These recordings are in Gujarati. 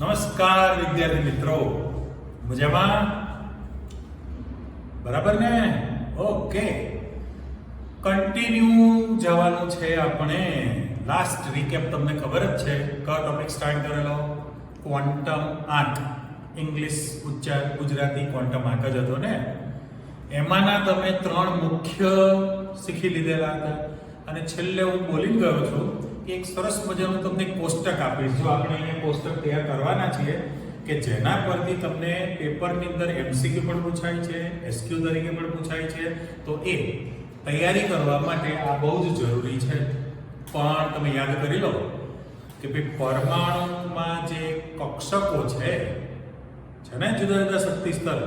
નમસ્કાર વિદ્યાર્થી મિત્રો, મજામાં? બરાબર ને? ઓકે, કન્ટિન્યુ જવાનું છે આપણે. લાસ્ટ રિકેપ તમને ખબર જ છે, કયો ટોપિક સ્ટાર્ટ કરેલો? ક્વોન્ટમ આંક. ઇંગ્લિશ ઉચ્ચાર ગુજરાતી ક્વોન્ટમ આંક જ હતો ને. એમાંના તમે 3 મુખ્ય શીખી લીધેલા હતા અને છેલ્લે હું બોલી ગયો છું કે એક સરસ મજાનું તમને કોષ્ટક આપીશ. જો આપણે અહીંયા કોષ્ટક તૈયાર કરવાના છીએ કે જેના પરથી તમને પેપરની અંદર એમસીક્યુ પણ પૂછાય છે, એસક્યુ તરીકે પણ પૂછાય છે. તો એ તૈયારી કરવા માટે આ બહુ જ જરૂરી છે. પણ તમે યાદ કરી લો કે ભાઈ પરમાણુમાં જે કક્ષકો છે ને, જુદા જુદા શક્તિ સ્તર,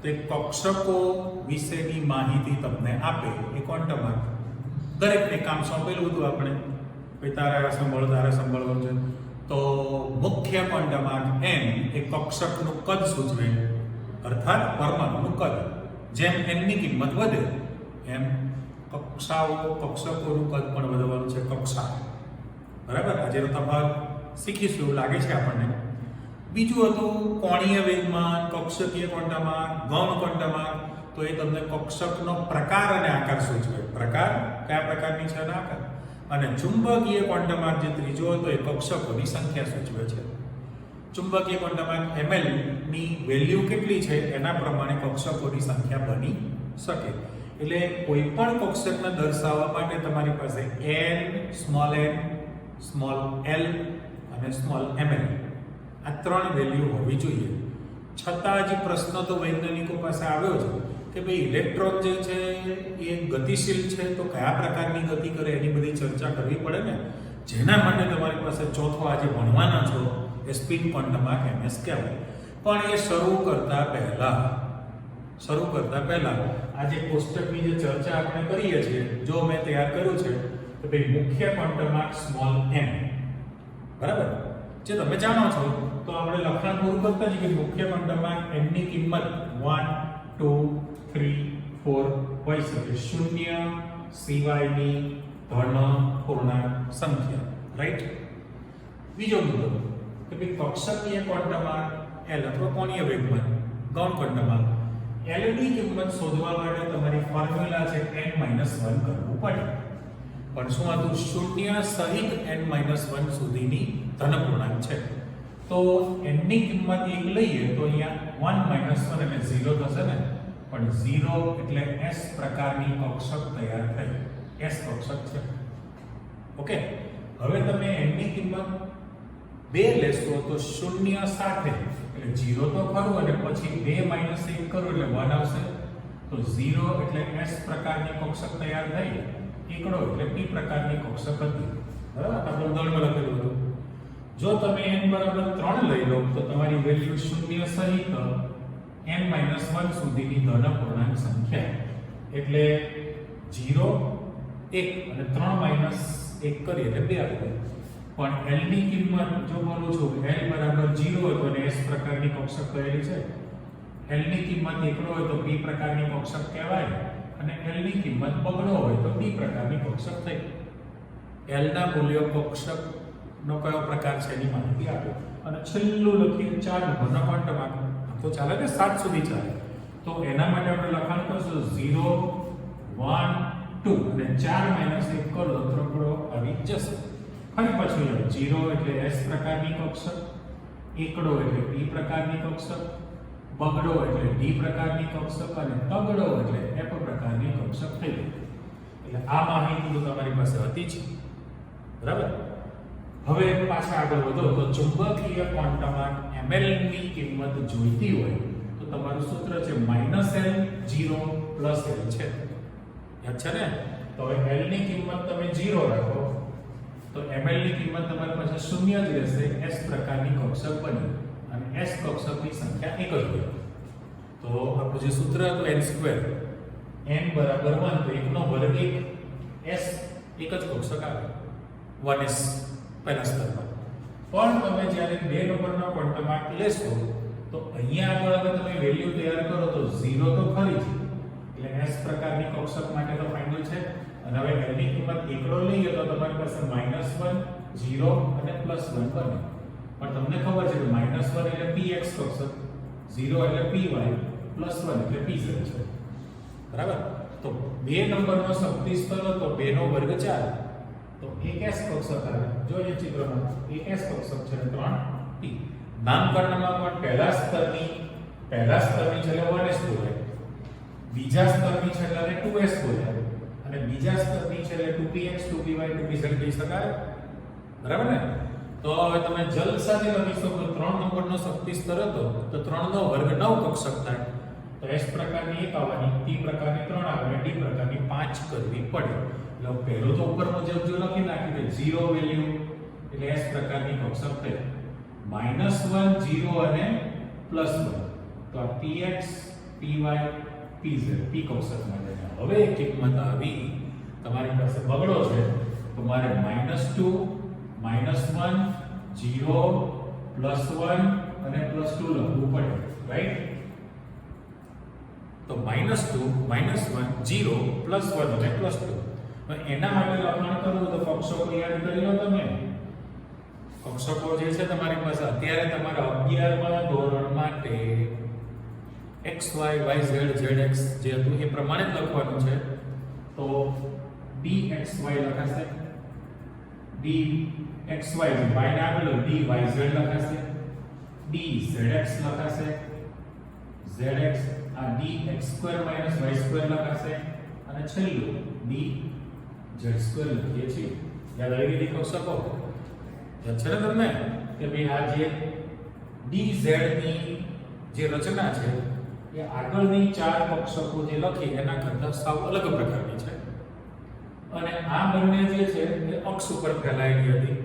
તો એ કક્ષકો વિશેની માહિતી તમને આપે એ ક્વોન્ટમ આંક. દરેકને કામ સોંપેલું હતું આપણે, ભાઈ તારા સંભાળવાનું છે. તો મુખ્ય ક્વોન્ટમ આંક n એ કક્ષકનું કદ સૂચવે, અર્થાત પરમાણુનું કદ. જેમ n ની કિંમત વધે એમ કક્ષકોનું કદ પણ વધવાનું છે. કક્ષા, બરાબર? આજે તફાવત શીખીશું એવું લાગે છે આપણને. બીજું હતું કોણીય વેગમાન, કક્ષકીય ક્વોન્ટમ આંક, ગૌણ ક્વોન્ટમ આંક. તો એ તમને કક્ષકનો પ્રકાર અને આકાર સૂચવે. પ્રકાર કયા પ્રકારની છે અને આકાર. અને ચુંબકીય ક્વોન્ટમ આંક જે ત્રીજો હતો એ કક્ષકોની સંખ્યા સૂચવે છે. ચુંબકીય ક્વોન્ટમ આંક ml ની વેલ્યુ કેટલી છે એના પ્રમાણે કક્ષકોની સંખ્યા બની શકે. એટલે કોઈ પણ કક્ષકને દર્શાવવા માટે તમારી પાસે n, સ્મોલ l અને સ્મોલ ml આ 3 વેલ્યુ હોવી જોઈએ. છતાં જ પ્રશ્ન તો વૈજ્ઞાનિકો પાસે આવ્યો છે કે ભાઈ ઇલેક્ટ્રોન જે છે એ ગતિશીલ છે, તો કયા પ્રકારની ગતિ કરે એની બધી ચર્ચા કરવી પડે ને. જેના માટે તમારી પાસે ચોથો આજે ભણવાના છો એ સ્પિન ક્વોન્ટમ આંક ms કહેવાય. પણ એ શરૂ કરતા પહેલા આજે કોષ્ટકની જે ચર્ચા આપણે કરીએ છીએ, જો મેં તૈયાર કર્યું છે તો ભાઈ મુખ્ય ક્વોન્ટમ આંક સ્મોલ m, બરાબર? જે તમે જાણો છો તો આપણે લખાણ પૂરું કરતા જ કે મુખ્ય ક્વોન્ટમ આંક m ની કિંમત 1, 2, 3, 4 હોઈ શકે. શૂન્ય સિવાયની ધન પૂર્ણાંક સંખ્યા, રાઈટ? બીજો મુદ્દો કે ભાઈ કક્ષકીય ક્વોન્ટમ આંક l અથવા કોણીય વેગમાન, ગૌણ ક્વોન્ટમ આંક. l ની કિંમત શોધવા માટે તમારી ફોર્મ્યુલા છે n-1 કરવું પડે. પણ શું હતું? શૂન્ય સહિત n-1 સુધીની ધન પૂર્ણાંક છે. તો n ની કિંમત 1 લઈએ તો અહીંયા 1 - 1 એટલે 0 થશે ને. પણ 0 એટલે s પ્રકારની કક્ષક તૈયાર થઈ. s કક્ષક છે. ઓકે, હવે તમે n ની કિંમત 2 લેશો તો શૂન્ય સાથે એટલે 0 તો ખરું, અને પછી 2 - 1 કરો એટલે 1 આવશે. તો 0 એટલે s પ્રકારની કક્ષક તૈયાર થઈ, એકડો એટલે p પ્રકારની કક્ષક હતી. બરાબર? આપણે ઉદાહરણમાં લખેલું હતું. જો તમે n બરાબર 3 લઈ લો તો તમારી વેલ્યુ શૂન્ય સહિત n-1 સુધીની ધન પૂર્ણાંક સંખ્યા. એટલે 0, 1 અને 3 - 1 કરીએ એટલે 2 આવે. પણ l ની કિંમત જો બોલું છું l બરાબર 0 હોય તો s પ્રકારની કક્ષક કહેલી છે. l ની કિંમત એકડો હોય તો p પ્રકારની કક્ષક કહેવાય, અને l ની કિંમત બગડો હોય તો p પ્રકારની કક્ષક થઈ. l ના મૂલ્યો કક્ષક નો કયો પ્રકાર છે એની માહિતી આપો. અને છેલ્લું લખીએ 4 નંબરના ક્વોન્ટમ આંક. તો ચાલે ને 7 સુધી ચાલે. તો એના માટે આપણે લખાણ કરશું 0, 1, 2 અને 4 - 1 કરો તો ત્રકડો આવી જશે. ફરી પાછું 0 એટલે s પ્રકારની કક્ષક, એકડો એટલે p પ્રકારની કક્ષક, બગડો એટલે d પ્રકારની કક્ષક, અને તગડો એટલે f પ્રકારની કક્ષક થઈ ગઈ. એટલે આ માહિતી તો તમારી પાસે હતી જ, બરાબર? હવે પાછા આગળ વધો તો ચુંબકીય ક્વોન્ટમ આંક ml ની કિંમત જોઈતી હોય તો તમારું સૂત્ર છે -l 0 + l છે. યાદ છે ને? તો હવે l ની કિંમત તમે 0 રાખો તો ml ની કિંમત તમારી પાસે 0 જ રહેશે. s પ્રકારની કક્ષક બની અને s કક્ષકની સંખ્યા એક જ હોય. તો આપણું જે સૂત્ર હતું n², n બરાબર 1 તો 1 નો વર્ગ 1, s એક જ કક્ષક આવે, 1s પહેલા સ્તરમાં. પણ તમે જ્યારે 2 નંબરના ક્વોન્ટમ આંક લેશો તો અહીંયા આગળ હવે તમે વેલ્યુ તૈયાર કરો તો 0 તો ખરી જ, એટલે s પ્રકારની કક્ષક માટે તો ફાઇનલ છે. અને હવે l ની કિંમત એકડો લઈએ તો તમારી પાસે -1, 0 અને +1 બને. પણ તમને ખબર છે કે -1 એટલે px કક્ષક, 0 એટલે py, +1 એટલે pz છે. બરાબર? તો બે નંબરનો શક્તિ સ્તર હતો 2 નો વર્ગ 4, તો એક s કક્ષક આવે. જો એ ચિત્રમાં એક s કક્ષક છે 3p. નામકરણમાં પણ પહેલા સ્તરની છેલ્લે 1s બોલાય, બીજા સ્તરની છેલ્લે 2s બોલાય અને બીજા સ્તરની છેલ્લે 2px 2py 2pz કહી શકાય. બરાબર ને? તો હવે તમે જલ્દીથી લખી શકો 3 નંબરનો શક્તિ સ્તર હતો તો 3 નો વર્ગ 9 કક્ષક થાય. તો s પ્રકારની 1 આવવાની, t પ્રકારની 3 આવે અને d પ્રકારની 5 કરવી પડે. એટલે પહેલો તો ઉપર મુજબ જો લખી નાખ્યું કે 0 વેલ્યુ એટલે s પ્રકારની કક્ષક થઈ. -1 0 અને +1 તો આ px py pz p કક્ષક માટે. હવે કિંમત આવી તમારી પાસે બગડો છે તો મારે -2 -1 0 +1 અને +2 લખવું પડે, રાઈટ? તો -2 -1 0 +1 અને +2. તો એના માટે લખાણ કરવું તો કક્ષકો યાદ કરી લો તમે. કક્ષકો જે છે તમારી પાસે અત્યારે તમારા 11મા ધોરણ માટે x y y z z x જે હતું એ પ્રમાણે જ લખવાનું છે. તો dxy લખાશે, dxy y ને આપેલું dyz લખાશે, dzx લખાશે, zx આ dx2 y2 લખાશે અને છેલ્લું dz2 લખીએ છીએ. યાદ આવી ગઈ કક્ષકો? યાદ છે ને તમને કે ભાઈ આ જે dz ની જે રચના છે એ આગળની 4 કક્ષકો જે લખી એના કરતાં સાવ અલગ પ્રકારની છે. અને આ બંને જે છે એ અક્ષ ઉપર ફેલાયેલી હતી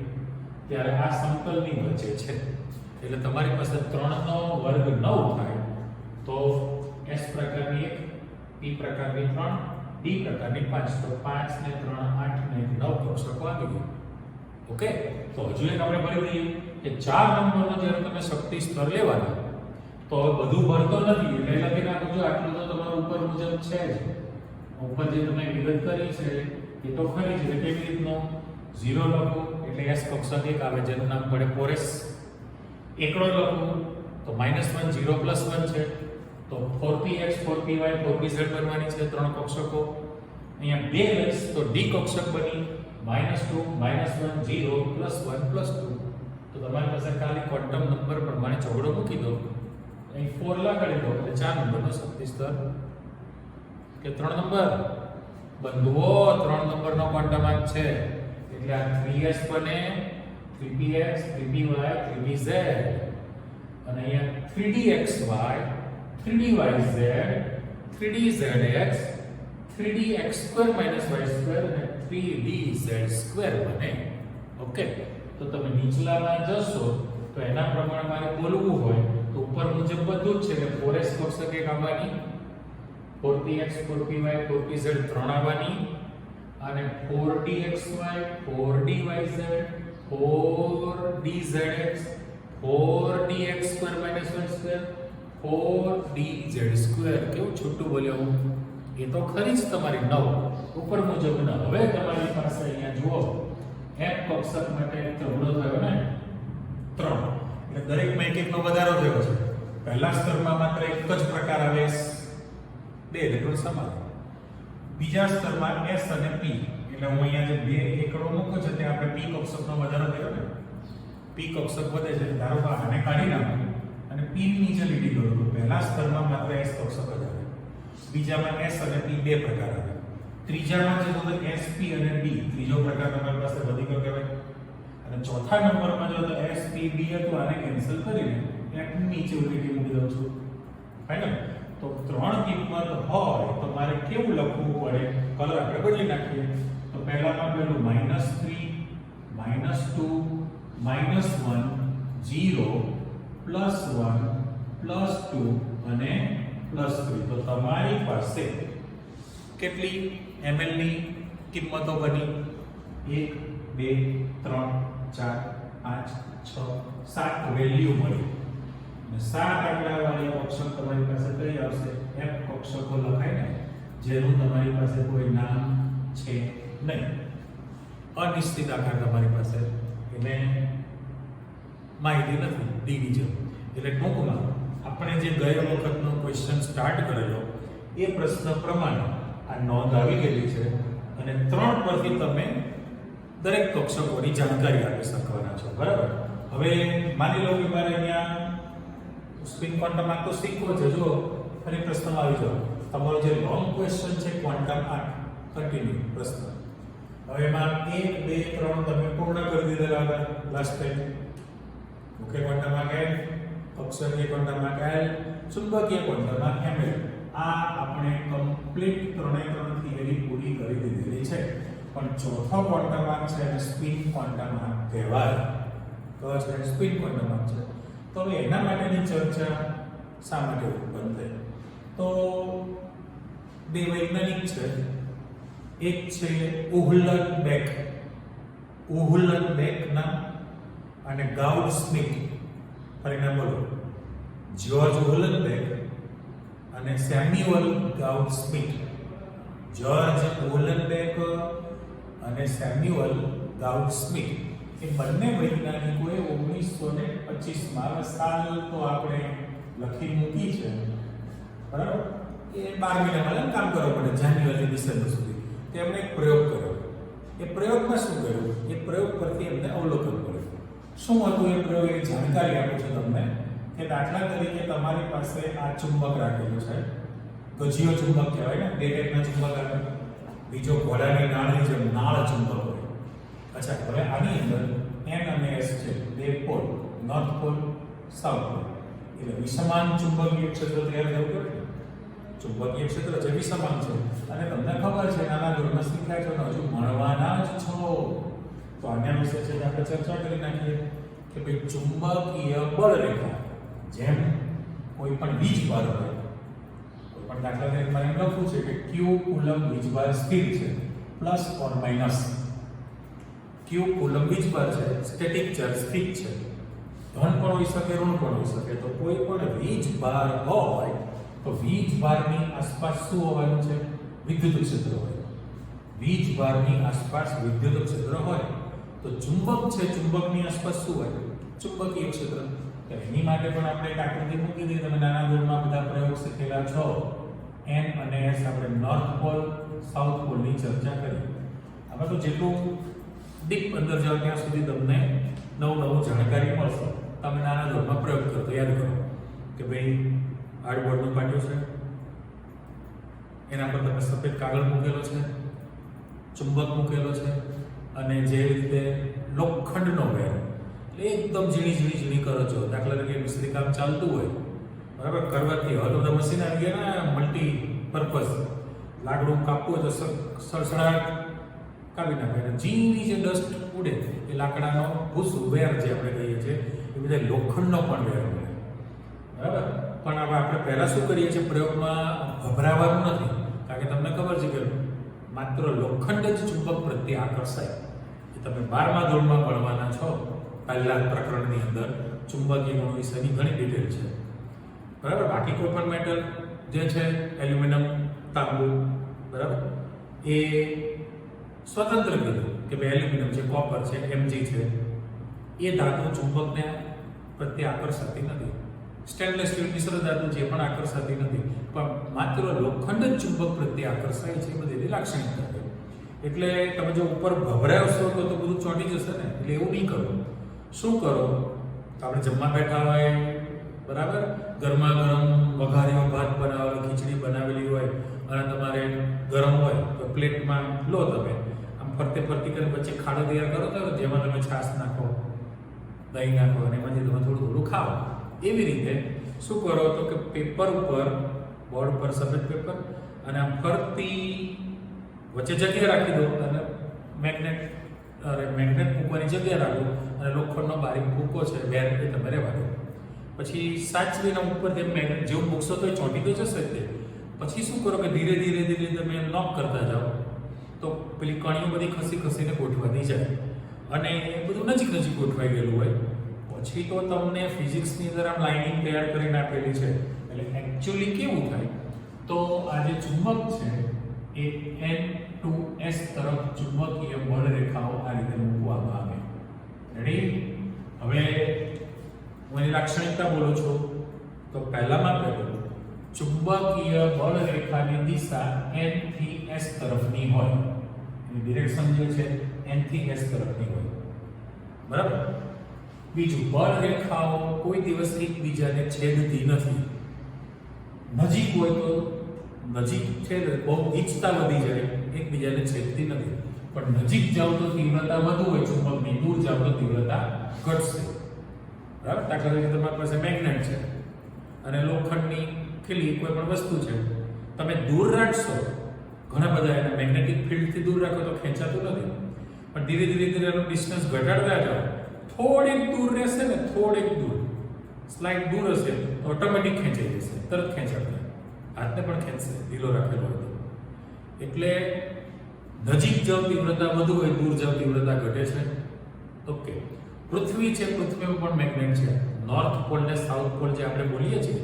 ત્યારે આ સમતલની વચ્ચે છે. એટલે તમારી પાસે 3 નો વર્ગ 9 થાય તો s પ્રકારની 1, p પ્રકારની 3, d પ્રકારની 5. તો 5 ને 3 8 ને 9 કક્ષકો આવી ગયા. ઓકે? તો હજુ એક આપણે ભરી દઈએ કે 4 નંબરનો જ્યારે તમે શક્તિ સ્તર લેવાના તો બધું ભરતો નથી એટલે લખી નાખો. જો આટલું તો તમારું ઉપર મુજબ છે જ. ઉપર જે તમે વિગત કરી છે એ તો ખરી છે. કેવી રીતનો 0 લખો એટલે s કક્ષક 1 આવે જેનું નામ પડે 4s. એકડો લખો તો -1 0 +1 છે તો 4px 4py 4pz બનવાની છે 3 કક્ષકો. અહીંયા 2s તો d કક્ષક બની -2 -1 0 +1 +2. તો તમારી પાસે ખાલી ક્વોન્ટમ નંબર પ્રમાણે ચોગડો મૂકી દો, અહીં 4 લગાડી દો એટલે 4 નંબરનો શક્તિ સ્તર કે 3 નંબર બંધુઓ 3 નંબરનો ક્વોન્ટમ આંક છે એટલે આ 3s બને, 3px 3py 3pz અને અહીંયા 3dxy 3dyz 3dzx 3dx2 y2 અને 3dz2 બને. ઓકે? તો તમે નીચલામાં જશો તો એના પ્રમાણે મારે બોલવું હોય તો ઉપર મુજબ બધું જ છે કે 4s કક્ષક 1 આવવાની, 4px 4py 4pz 3 આવવાની અને 4dxy 4dyz 4dzx 4dx2 y2 4dz2. કેવું છૂટું બોલ્યો હું? એ તો ખરી જ તમારી 9 ઉપર મુજબ ના. હવે તમારી પાસે અહીંયા જુઓ f કક્ષક માટે ચોગડો થયો ને 3 એટલે દરેકમાં એક એકનો વધારો થયો છે. પહેલા સ્તરમાં માત્ર એક જ પ્રકાર આવે s 2 એટલે સમાન. બીજા સ્તરમાં s અને p એટલે હું અહીંયા જે બે એકડો મૂક્યો છે તે આપણે p કક્ષકનો વધારો થયો ને. p કક્ષક વધે છે ધારો કે આને કાઢી નાખો અને p ની નીચે લીટી કરો તો પહેલા સ્તરમાં માત્ર s કક્ષક જ આવે. બીજામાં s અને p બે પ્રકાર આવે. ત્રીજામાં જે તો sp અને d ત્રીજો પ્રકાર તમારી પાસે વધી ગયો કહેવાય. અને ચોથા નંબરમાં જો તો sp d હતું આને કેન્સલ કરીને એક નીચે લીટી મૂકી દઉં છું. ફાઇનલ? તો 3 કિંમત હોય તો મારે કેવું લખવું પડે? કલર આપણે બદલી નાખીએ. તો પહેલામાં પેલું -3 -2 -1 0 +1 +2 અને +3. તો તમારી પાસે કેટલી ml ની કિંમતો બની? 1 2 3 4 5 6 7 વેલ્યુ મળી. અને 7 આંકડાવાળી કક્ષક તમારી પાસે કઈ આવશે? f કક્ષકો લખાય ને જેનું તમારી પાસે કોઈ નામ છે નહીં. અનિશ્ચિત આકાર તમારી પાસે એટલે માહિતી નથી ડીની જેમ. એટલે ટૂંકમાં આપણે જે ગયા વખતનો ક્વેશ્ચન સ્ટાર્ટ કરેલો એ પ્રશ્ન પ્રમાણે આ નોંધ આવી ગયેલી છે અને 3 પરથી તમે દરેક કક્ષકોની જાણકારી આપી શકવાના છો. બરાબર. હવે માની લો કે મારે અહીંયા સ્પિન ક્વોન્ટમ આ તો શીખવો છે. જો ફરી પ્રશ્નમાં આવી જાઓ. તમારો જે લોંગ ક્વેશ્ચન છે ક્વોન્ટમ આર્ટ કન્ટિન્યુ પ્રશ્ન. હવે એમાં 1 2 3 તમે પૂર્ણ કરી દીધેલા હતા લાસ્ટ ટાઈમ. મુખ્ય ક્વોન્ટમ આર્ટ એલ, અક્ષરીય ક્વોન્ટમ આર્ટ એલ, ચુંબકીય ક્વોન્ટમ આર્ટ એમ. આ આપણે કમ્પ્લીટ 3 થિયરી પૂરી કરી દીધેલી છે. પણ ચોથો ક્વોન્ટમ આર્ટ છે અને સ્પિન ક્વોન્ટમ આર્ટ કહેવાય. તો છે સ્પિન ક્વોન્ટમ આર્ટ છે. તો હવે એના માટેની ચર્ચા શા માટે ઉત્પન્ન થઈ? તો બે વૈજ્ઞાનિક છે. એક છે ઉહલનબેક નામ અને ગાઉડ-સ્મિથ. પરિણામ બોલો. જ્યોર્જ ઉહલનબેક અને સેમ્યુઅલ ગાઉડ-સ્મિથ. જ્યોર્જ ઉહલનબેક અને સેમ્યુઅલ ગાઉડ-સ્મિથ એ બંને વૈજ્ઞાનિકોએ 1925માં સાલ તો આપણે લખી મૂકી છે. બરાબર. એ 12 મહિનામાં કામ કરવું પડે જાન્યુઆરી ડિસેમ્બર સુધી. તેમણે એક પ્રયોગ કર્યો. એ પ્રયોગમાં શું કર્યું? એ પ્રયોગ પરથી એમને અવલોકન કર્યું. શું હતું એ પ્રયોગ? એ જાણકારી આપું છું તમને કે દાખલા તરીકે તમારી પાસે આ ચુંબક રાખેલું છે. ગજીયો ચુંબક કહેવાય ને, બે ટાઈપના ચુંબક આવે. બીજો ઘોડાની નાળની જેમ નાળ ચુંબક હોય. અચ્છા, હવે આની અંદર N અને S છે, બે pole, north pole, south pole. એટલે વિષમાન ચુંબકીય ક્ષેત્ર તૈયાર થયું પડે. ચુંબકીય ક્ષેત્ર જે વિષમાન છે અને તમને ખબર છે નાના ધોરણમાં શીખ્યા છો ને હજુ ભણવાના જ છો તો આના વિશે છે આપણે ચર્ચા કરી નાખીએ કે ભાઈ ચુંબકીય બળ રેખા જેમ કોઈ પણ વીજભાર હોય, કોઈ પણ દાખલા તરીકે મારે એમ લખવું છે કે q કુલમ વીજભાર સ્થિર છે plus or minus. q coulomb વીજભાર છે, સ્ટેટિક ચાર્જ સ્થિર છે, ધન પણ હોઈ શકે ઋણ પણ હોઈ શકે. તો કોઈ પણ વીજભાર હોય તો વીજભારની આસપાસ શું હોવાનું છે? વિદ્યુત ક્ષેત્ર હોય. વીજભારની આસપાસ વિદ્યુત ક્ષેત્ર હોય તો ચુંબક છે, ચુંબકની આસપાસ શું હોય? ચુંબકીય ક્ષેત્ર. તો એની માટે પણ આપણે એક આકૃતિ મૂકી દઈએ. તમે નાના ધોરણમાં બધા પ્રયોગ શીખેલા છો. N અને S આપણે નોર્થ પોલ, સાઉથ પોલની ચર્ચા કરી. આમાં તો જેટલું ડીપ અંદર જાઓ ત્યાં સુધી તમને નવું જાણકારી મળશે. તમે નાના ધોરણમાં પ્રયોગ કરો તો યાદ કરો કે ભાઈ હાર્ડબોર્ડનું પાટિયું છે, એના પર તમે સફેદ કાગળ મૂકેલો છે, ચુંબક મૂકેલો છે અને જે રીતે લોખંડનો વેર એટલે એકદમ ઝીણી કરો છો. દાખલા તરીકે મિસ્ત્રી કામ ચાલતું હોય, બરાબર, કરવાથી હવે બધા મશીન આવી ગયા ને મલ્ટી પર્પઝ. લાકડું કાપવું હોય તો સળસળાટ કાપી નાખે અને ઝીણી જે ડસ્ટ ઉડે એ લાકડાનો ભૂસું વેર જે આપણે કહીએ છીએ એ બધા લોખંડનો પણ વેર મળે. બરાબર. પણ હવે આપણે પહેલા શું કરીએ છીએ? પ્રયોગમાં ગભરાવાનું નથી, કારણ કે તમને ખબર છે કે માત્ર લોખંડ જ ચુંબક પ્રત્યે આકર્ષાય. એ તમે 12મા ધોરણમાં ભણવાના છો. પહેલા પ્રકરણની અંદર ચુંબકીય ગુણ વિશેની ઘણી ડિટેલ છે. બરાબર. બાકી કોઈ પણ મેટલ જે છે એલ્યુમિનિયમ, તાંબુ, બરાબર, એ સ્વતંત્ર કીધું કે ભાઈ એલ્યુમિનિયમ છે, કોપર છે, Mg છે, એ ધાતુ ચુંબકને પ્રત્યે આકર્ષાતી નથી. સ્ટેનલેસ સ્ટીલ મિશ્ર ધાતુ જે પણ આકર્ષાતી નથી, પણ માત્ર લોખંડ જ ચુંબક પ્રત્યે આકર્ષાય છે. એ બધી લાક્ષણિકતા છે. એટલે તમે જો ઉપર ભભરાવશો તો બધું ચોંટી જશે ને. એટલે એવું નહીં કરો. શું કરો? આપણે જમવા બેઠા હોય, બરાબર, ગરમા ગરમ વઘારેલો ભાત બનાવેલો, ખીચડી બનાવેલી હોય અને તમારે ગરમ હોય તો પ્લેટમાં લો. તમે આમ ફરતે કરીને વચ્ચે ખાડો તૈયાર કરો તો જેમાં તમે છાશ નાખો, દહીં નાખો અને એમાંથી તમે થોડું ખાઓ. એવી રીતે શું કરો તો કે પેપર ઉપર, બોર્ડ ઉપર સફેદ પેપર અને આમ ફરતી વચ્ચે જગ્યા રાખી દો અને મેગ્નેટ મૂકવાની જગ્યા રાખો અને લોખંડનો બારીક ભૂકો છે વેર એ તમે રહેવા દો. પછી સાચવીને ઉપર તેમ મેગ્નેટ જેવું મૂકશો તો એ ચોંટી તો જશે જ તે. પછી શું કરો કે ધીરે તમે નોક કરતા જાઓ તો પેલી કણીઓ બધી ખસીને ગોઠવાતી જાય અને બધું નજીક ગોઠવાઈ ગયેલું હોય. પછી તો તમને ફિઝિક્સની અંદર આમ લાઇનિંગ તૈયાર કરીને આપેલી છે. એટલે એકચ્યુઅલી કેવું થાય તો આ જે ચુંબક છે એ N to S તરફ ચુંબકીય બળ રેખાઓ આ રીતે મૂકવામાં આવે. રેડી? હવે એની લાક્ષણિકતા બોલો છો તો પહેલામાં પહેલું ચુંબકીય બળ રેખાની દિશા n થી s તરફની હોય, એની ડિરેક્શન જે છે n થી s તરફની હોય, બરાબર. બીજું, બળ રેખાઓ કોઈ દિવસ એકબીજાને છેદતી નથી. નજીક હોય તો નજીક છે બહુ ગીચતા વધી જાય, એકબીજાને છેદતી નથી. પણ નજીક જાવ તો તીવ્રતા વધુ હોય ચુંબકની, દૂર જાવ તો તીવ્રતા ઘટશે, બરાબર. દાખલા તરીકે તમારી પાસે મેગ્નેટ છે અને લોખંડની ખીલી કોઈ પણ વસ્તુ છે, તમે દૂર રાખશો, ઘણા બધા એને મેગ્નેટિક ફિલ્ડથી દૂર રાખો તો ખેંચાતું નથી, પણ ધીરે ધીરે એનું ડિસ્ટન્સ ઘટાડતા જાઓ, થોડીક દૂર રહેશે ને, થોડીક દૂર, સ્લાઇડ દૂર હશે તો ઓટોમેટિક ખેંચાઈ જશે, તરત ખેંચાશે, હાથને પણ ખેંચશે ઢીલો રાખેલો હોય તો. એટલે નજીક જાવ તીવ્રતા વધુ હોય, દૂર જાવ તીવ્રતા ઘટે છે. ઓકે, પૃથ્વી છે, પૃથ્વીમાં પણ મેગ્નેટ છે. નોર્થ પોલ ને સાઉથ પોલ જે આપણે બોલીએ છીએ,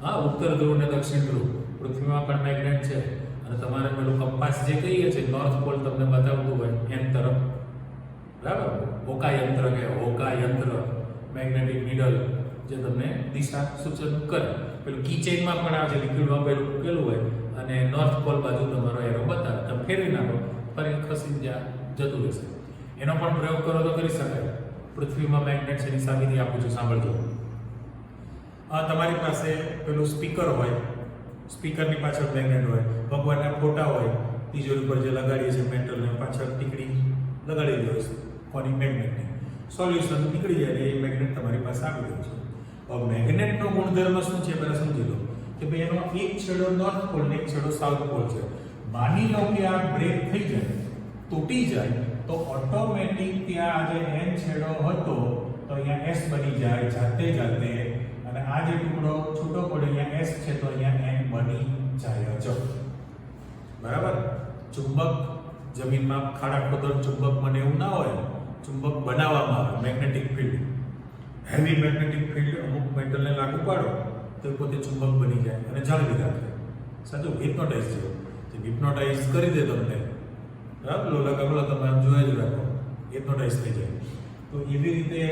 હા, ઉત્તર ધ્રુવ ને દક્ષિણ ધ્રુવ, પૃથ્વીમાં પણ મેગ્નેટ છે. અને તમારે પેલું કંપાસ જે કહીએ છીએ, નોર્થ પોલ તમને બતાવતું હોય એમ તરફ, બરાબર. હોકા યંત્ર કે હોકા યંત્ર, મેગ્નેટિક નીડલ જે તમને દિશા સૂચન કરે. પેલું કીચેનમાં પણ આ જે લિક્વિડમાં પેલું મૂકેલું હોય અને નોર્થ પોલ બાજુ તમારો એરો બતાવે, તમે ફેરવી નાખો, ફરી ખસીને જ્યાં જતું રહેશે. એનો પણ પ્રયોગ કરો તો કરી શકાય. પૃથ્વીમાં મેગ્નેટ છે એની સાબિતી આપું છું, સાંભળજો. તમારી પાસે પેલું સ્પીકર હોય, સ્પીકરની પાછળ મેગ્નેટ હોય, ભગવાનના ફોટા હોય, તિજોરી પર જે લગાડીએ છીએ મેટલને, પાછળ ટીકડી લગાડેલી હોય છે કોની, મેગ્નેટની. સોલ્યુશન નીકળી જાય એ મેગ્નેટ તમારી પાસે આવી ગયું છે. હવે મેગ્નેટનો ગુણધર્મ શું છે પહેલા સમજી લો કે ભાઈ એનો એક છેડો નોર્થ પોલ ને એક છેડો સાઉથ પોલ છે. માની લો કે આ બ્રેક થઈ જાય, તૂટી જાય, તો ઓટોમેટિક ત્યાં જે n છેડો હતો તો અહીંયા s બની જાય જાતે જાતે, અને આ જે ટુકડો છૂટો પડે અહીંયા s છે તો અહીંયા n બની જાય જ, બરાબર. ચુંબક જમીનમાં ખાડા ખોદો ચુંબક મને એવું ના હોય, ચુંબક બનાવવામાં આવે. Magnetic field, heavy magnetic field અમુક મેટલને લાગુ પાડો તો પોતે ચુંબક બની જાય અને જાળવી રાખે. સાચું, હિપ્નોટાઇઝ જેવું, જે હિપ્નોટાઇઝ કરી દે તમને, બરાબર, લોલા કમલા તમે જોઈ જ રાખો, હિપ્નોટાઇઝ થઈ જાય. તો એવી રીતે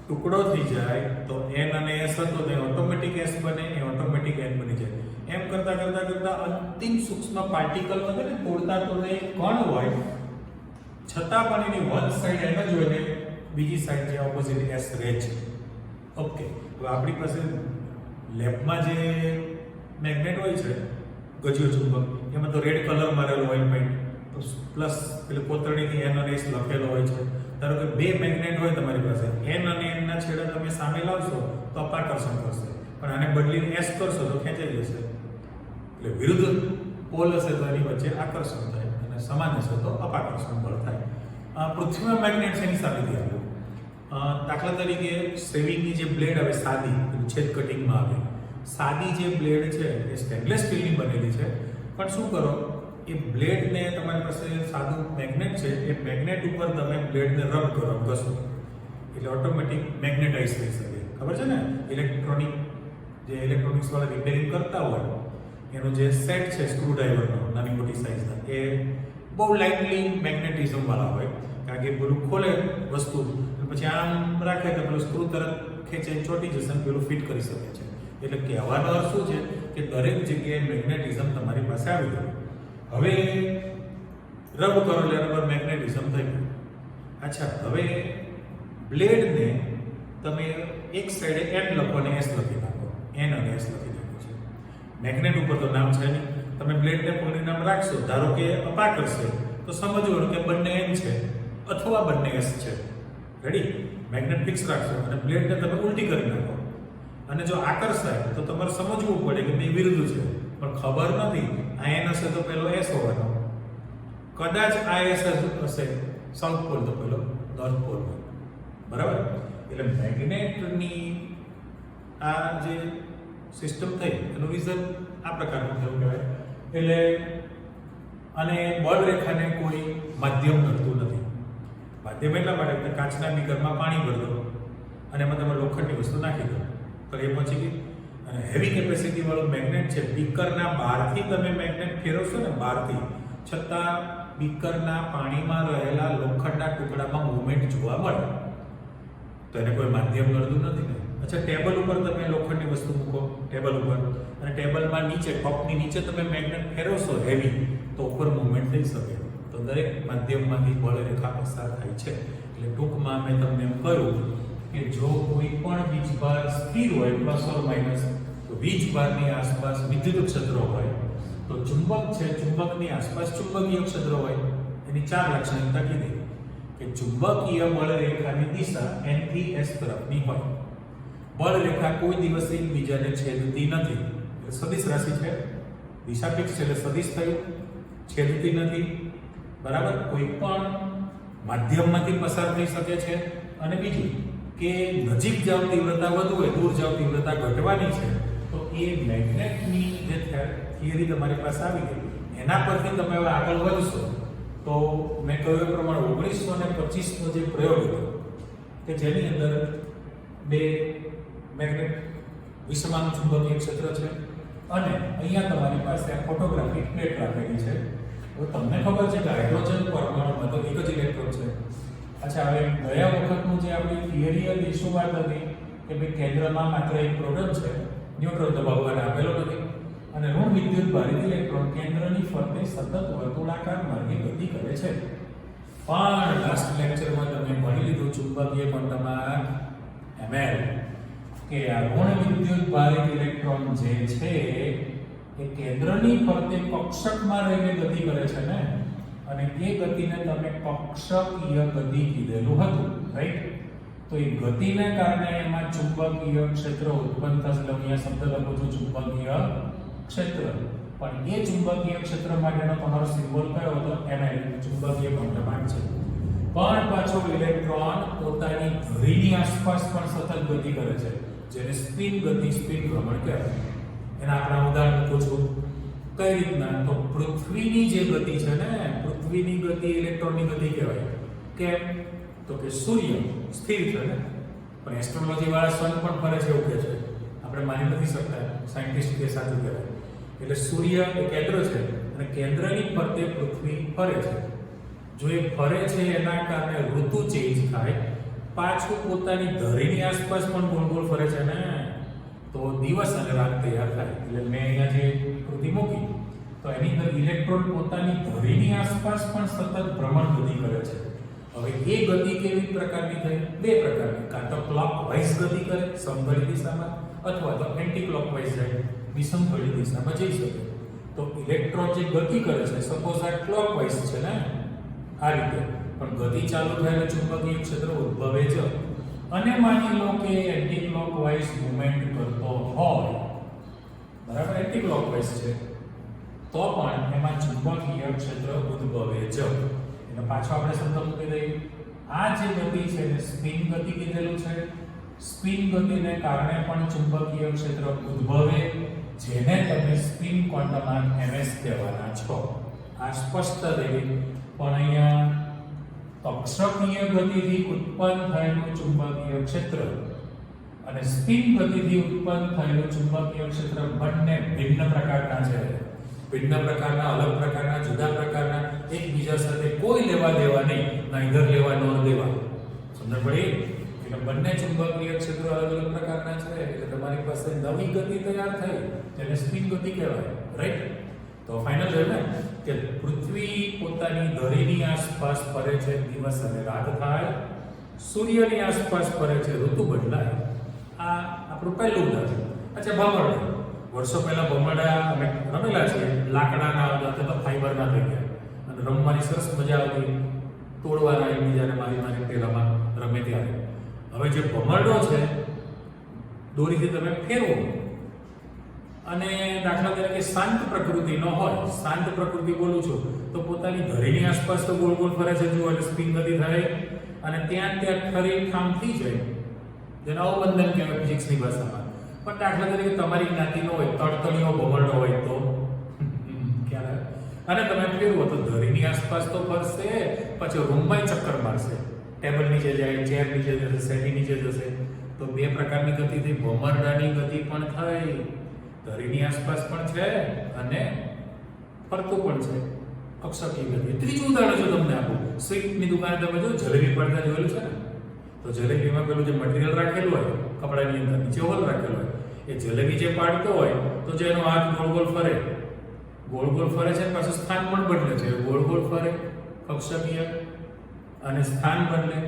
ટુકડો થઈ જાય તો n અને s હતો તો ઓટોમેટિક s બને, એ ઓટોમેટિક n બની જાય. એમ કરતા કરતા કરતા અંતિમ સૂક્ષ્મ પાર્ટિકલ ને તોડતા તોડતા એક કણ હોય, છતાં પણ એની વન સાઈડ n જ હોય ને બીજી સાઈડ જે ઓપોઝિટ s રહે છે. ઓકે, હવે આપણી પાસે લેબમાં જે મેગ્નેટ હોય છે, ગજિયો ચુંબક, એમાં તો રેડ કલર મારેલો હોય પેન્ટ, પ્લસ પેલી કોતરણીથી n અને s લખેલો હોય છે. ધારો કે બે મેગ્નેટ હોય તમારી પાસે, n અને n ના છેડા તમે સામે લાવશો તો અપાકર્ષણ કરશે, પણ આને બદલીને s કરશો તો ખેંચાઈ જશે. એટલે વિરુદ્ધ પોલ હશે તો એની વચ્ચે આકર્ષણ થાય, અને સમાન હશે તો અપાકર્ષણ બળ થાય. પૃથ્વીમાં મેગ્નેટ છે એની સાબિતી આપો. દાખલા તરીકે સેવિંગની જે બ્લેડ આવે સાદી, છેદ કટિંગમાં આવે, સાદી જે બ્લેડ છે એ સ્ટેનલેસ સ્ટીલની બનેલી છે, પણ શું કરો, એ બ્લેડને તમારી પાસે સાદું મેગ્નેટ છે, એ મેગ્નેટ ઉપર તમે બ્લેડને રબ કરો, ઘસો, એટલે ઓટોમેટિક મેગ્નેટાઇઝ થઈ શકે. ખબર છે ને, ઇલેક્ટ્રોનિક્સ વાળા રિપેરિંગ કરતા હોય એનો જે સેટ છે સ્ક્રૂ ડ્રાઈવરનો નાની મોટી સાઇઝના, એ બહુ લાઇટલી મેગ્નેટિઝમ વાળા હોય, કારણ કે પેલું ખોલે વસ્તુ પછી આમ રાખે તો પેલું સ્ક્રૂ તરત ખેંચાઈ ચોટી જશે અને પેલું ફિટ કરી શકે છે. એટલે કહેવાનો અર્થ શું છે કે દરેક જગ્યાએ મેગ્નેટિઝમ તમારી પાસે આવી ગયું. હવે રબ કરો એટલે રબર મેગ્નેટિઝમ થઈ ગયું. અચ્છા, હવે બ્લેડને તમે એક સાઈડે n લખો અને s લખી નાખો, n અને s લખી નાખો છે. મેગ્નેટ ઉપર તો નામ છે નહીં, તમે બ્લેડને પરિણામ રાખશો, ધારો કે અપા કરશે તો સમજવાનું કે બંને n છે અથવા બંને s છે. રેડી? મેગ્નેટ ફિક્સ રાખશો અને બ્લેડને તમે ઉલટી કરી નાખો, અને જો આકર્ષાય તો તમારે સમજવું પડે કે બે વિરુદ્ધ છે, પણ ખબર નથી આ n હશે તો પેલો s હોવાનો, કદાચ આ s હશે સાઉથ પોલ તો પેલો નોર્થ પોલ, બરાબર? એટલે મેગ્નેટની આ જે સિસ્ટમ થઈ એનું રીઝન આ પ્રકારનું થયું કહેવાય. એટલે અને બળ રેખાને કોઈ માધ્યમ નડતું નથી. માધ્યમ એટલા માટે કે કાચના બીકરમાં પાણી ભરી દો અને એમાં તમે લોખંડની વસ્તુ નાખી દો તો એ પહોંચી ગઈ. અને હેવી કેપેસિટી વાળું મેગ્નેટ છે, બીકરના બહારથી તમે મેગ્નેટ ફેરવશો ને બહારથી, છતાં બીકરના પાણીમાં રહેલા લોખંડના ટુકડામાં મૂવમેન્ટ જોવા મળે. તો એને કોઈ માધ્યમ નડતું નથી ને. અચ્છા, ટેબલ ઉપર તમે લોખંડની વસ્તુ મૂકો ટેબલ ઉપર, અને ટેબલમાં નીચે ટોપની નીચે તમે મેગ્નેટ ફેરવશો હેવી, તો ઉપર મૂવમેન્ટ થઈ શકે. તો દરેક માધ્યમમાંથી બળ રેખા પસાર થાય છે. એટલે ટૂંકમાં મેં તમને એમ કહ્યું કે જો કોઈ પણ વીજભાર સ્થિર હોય પ્લસ ઓર માઇનસ, તો વીજભારની આસપાસ વિદ્યુત ક્ષેત્ર હોય, તો ચુંબક છે ચુંબકની આસપાસ ચુંબકીય ક્ષેત્ર હોય. એની 4 લાક્ષણિકતા કીધી કે ચુંબકીય બળ રેખાની દિશા n થી s તરફની હોય. બળ રેખા કોઈ દિવસ એકબીજાને છેદતી નથી. સદિશ રાશિ છે, દિશાપેક્ષ છે એટલે સદિશ થયું, છેદતી નથી. બરાબર, કોઈ પણ માધ્યમમાંથી પસાર થઈ શકે છે. અને બીજું કે નજીક જાવ તીવ્રતા વધુ હોય, દૂર જાવ તીવ્રતા ઘટવાની છે. તો એ મેગ્નેટની જે થિયરી તમારી પાસે આવી ગઈ, એના પરથી તમે હવે આગળ વધશો તો મેં કહ્યું એ પ્રમાણે 1925 નો જે પ્રયોગ હતો કે જેની અંદર બે મેગ્નેટ વિષમાન ચુંબકીય ક્ષેત્ર છે, અને અહીંયા તમારી પાસે આ ફોટોગ્રાફિક પ્લેટ રાખેલી છે. હવે તમને ખબર છે કે હાઇડ્રોજન પરમાણુમાં તો એક જ ઇલેક્ટ્રોન છે. અચ્છા, હવે ગયા વખતનું જે આપણી થિયરી ઇસ્યુ વાત હતી કે ભાઈ કેન્દ્રમાં માત્ર એક પ્રોટોન છે, ન્યુટ્રોન દબાવવાને આપેલો નથી, અને ઋણ વિદ્યુત ભારિત ઇલેક્ટ્રોન કેન્દ્રની ફરતે સતત વર્તુળાકાર માર્ગે ગતિ કરે છે. પણ લાસ્ટ લેક્ચરમાં તમે ભણી લીધું ચુંબકીય ક્વોન્ટમમાં ml કે આ ઋણ વિદ્યુત ભારિત ઇલેક્ટ્રોન જે છે એ કેન્દ્રની ફરતે કક્ષકમાં રહીને ગતિ કરે છે ને, અને એ ગતિને તમે કક્ષકીય ગતિ કીધેલું હતું, રાઈટ? તો એ ગતિને કારણે એમાં ચુંબકીય ક્ષેત્ર ઉત્પન્ન થશે. અહીંયા શબ્દ લખું છું ચુંબકીય ક્ષેત્ર, પણ એ ચુંબકીય ક્ષેત્ર માટેનો તમારો સિમ્બોલ કયો હતો? ml, ચુંબકીય ક્વોન્ટમ છે. પણ પાછો ઇલેક્ટ્રોન પોતાની ધરીની આસપાસ પણ સતત ગતિ કરે છે, જેને સ્પિન ગતિ, સ્પિન ભ્રમણ કહેવાય. એના આપણે ઉદાહરણ આપું છું. કઈ રીતના? તો પૃથ્વીની જે ગતિ છે ને, પૃથ્વીની ગતિ ઇલેક્ટ્રોનની ગતિ કહેવાય. કેમ? તો કે સૂર્ય સ્થિર છે ને, પણ એસ્ટ્રોનોલોજી વાળા સન પણ ફરે છે એવું કહે છે. આપણે માની નથી શકતા, સાયન્ટિસ્ટ કે સાચું કહેવાય. એટલે સૂર્ય એ કેન્દ્ર છે, અને કેન્દ્રની ફરતે પૃથ્વી ફરે છે. જો એ ફરે છે એના કારણે ઋતુ ચેન્જ થાય, પાછું પોતાની ધરીની આસપાસ પણ ગોળ ગોળ ફરે છે ને, તો દિવસ અને રાત તૈયાર થાય. એટલે મેં અહીંયા જે કૃતિ મૂકી તો એની અંદર ઇલેક્ટ્રોન પોતાની ધરીની આસપાસ પણ સતત ભ્રમણ ગતિ કરે છે. હવે એ ગતિ કેવી પ્રકારની થઈ? બે પ્રકારની. કાં તો ક્લોકવાઇઝ ગતિ કરે સમઘડી દિશામાં, અથવા તો એન્ટી ક્લોકવાઇઝ જાય વિષમઘડી દિશામાં જઈ શકે. તો ઇલેક્ટ્રોન જે ગતિ કરે છે, સપોઝ આ ક્લોકવાઇઝ છે ને, આ રીતે, પણ ગતિ ચાલુ થાય એટલે ચુંબકીય ક્ષેત્ર ઉદ્ભવે છે. અને માની લો કે એન્ટી ક્લોકવાઇઝ મૂવમેન્ટ કરતો હોય, બરાબર, એન્ટી ક્લોકવાઇઝ છે, તો પણ એમાં ચુંબકીય ક્ષેત્ર ઉદ્ભવે છે. એટલે પાછો આપણે શબ્દ મૂકી દઈએ. આ જે ગતિ છે એને સ્પિન ગતિ કીધેલું છે. સ્પિન ગતિને કારણે પણ ચુંબકીય ક્ષેત્ર ઉદ્ભવે, જેને તમે સ્પિન ક્વોન્ટમ ms કહેવાના છો. આ સ્પષ્ટ રહી. પણ અહીંયા કક્ષકીય ગતિથી ઉત્પન્ન થયેલું ચુંબકીય ક્ષેત્ર અને સ્પિન ગતિથી ઉત્પન્ન થયેલું ચુંબકીય ક્ષેત્ર બંને ભિન્ન પ્રકારના છે. ભિન્ન પ્રકારના, અલગ પ્રકારના, જુદા પ્રકારના, એકબીજા સાથે કોઈ લેવા દેવા નહીં, નાઈધર લેવા ન દેવા. સમજ પડી? એટલે બંને ચુંબકીય ક્ષેત્રો અલગ અલગ પ્રકારના છે. એટલે તમારી પાસે નવી ગતિ તૈયાર થઈ, જેને સ્પિન ગતિ કહેવાય, રાઈટ? તો ફાઇનલ છે ને કે પૃથ્વી પોતાની ધરીની આસપાસ ફરે છે, દિવસ અને રાત થાય. સૂર્યની આસપાસ ફરે છે, ઋતુ બદલાય. આ આપણું પહેલું ઉદાહરણ. અચ્છા, ભમરડા. વર્ષો પહેલા ભમરડા અમે રમેલા છે, લાકડાના હતા તો ફાઈબરના થઈ ગયા, અને રમવાની સરસ મજા આવતી, તોડવાના એકબીજાને મારી પેલામાં રમે ત્યારે. હવે જે ભમરડો છે, દોરીથી તમે ફેરવો, અને દાખલા તરીકે શાંત પ્રકૃતિનો હોય, શાંત પ્રકૃતિ બોલું છું, તો પોતાની ધરીની આસપાસ તો ગોળ ગોળ ફરે છે, જુઓ, એટલે સ્પિન ગતિ થાય, અને ત્યાં ફરી ઠામ થઈ જાય, જેને અવબંધન કહેવાય ફિઝિક્સની ભાષામાં. પણ દાખલા તરીકે તમારી જ્ઞાતિનો હોય, તળતળીઓ ભમરડો હોય તો ખ્યાલ આવે, અને તમે ફેરવો તો ધરીની આસપાસ તો ફરશે, પછી રૂમમાં ચક્કર મારશે, ટેબલ નીચે જાય, ચેર નીચે જશે, સેટી નીચે જશે. તો બે પ્રકારની ગતિ થઈ. ભમરડાની ગતિ પણ થઈ, ધરીની આસપાસ પણ છે અને ફરતું પણ છે, કક્ષકીય ગતિ. ત્રીજું ઉદાહરણ જો તમને આપું, સ્વીટની દુકાને તમે જો જલેબી પડતા જોયેલું છે ને, તો જલેબીમાં પેલું જે મટીરિયલ રાખેલું હોય કપડાની અંદર નીચે હોલ રાખેલો હોય, એ જલેબી જે પાડતો હોય તો જે એનો હાથ ગોળ ગોળ ફરે છે, પાછું સ્થાન પણ બદલે છે, ગોળ ગોળ ફરે કક્ષકીય અને સ્થાન બદલે,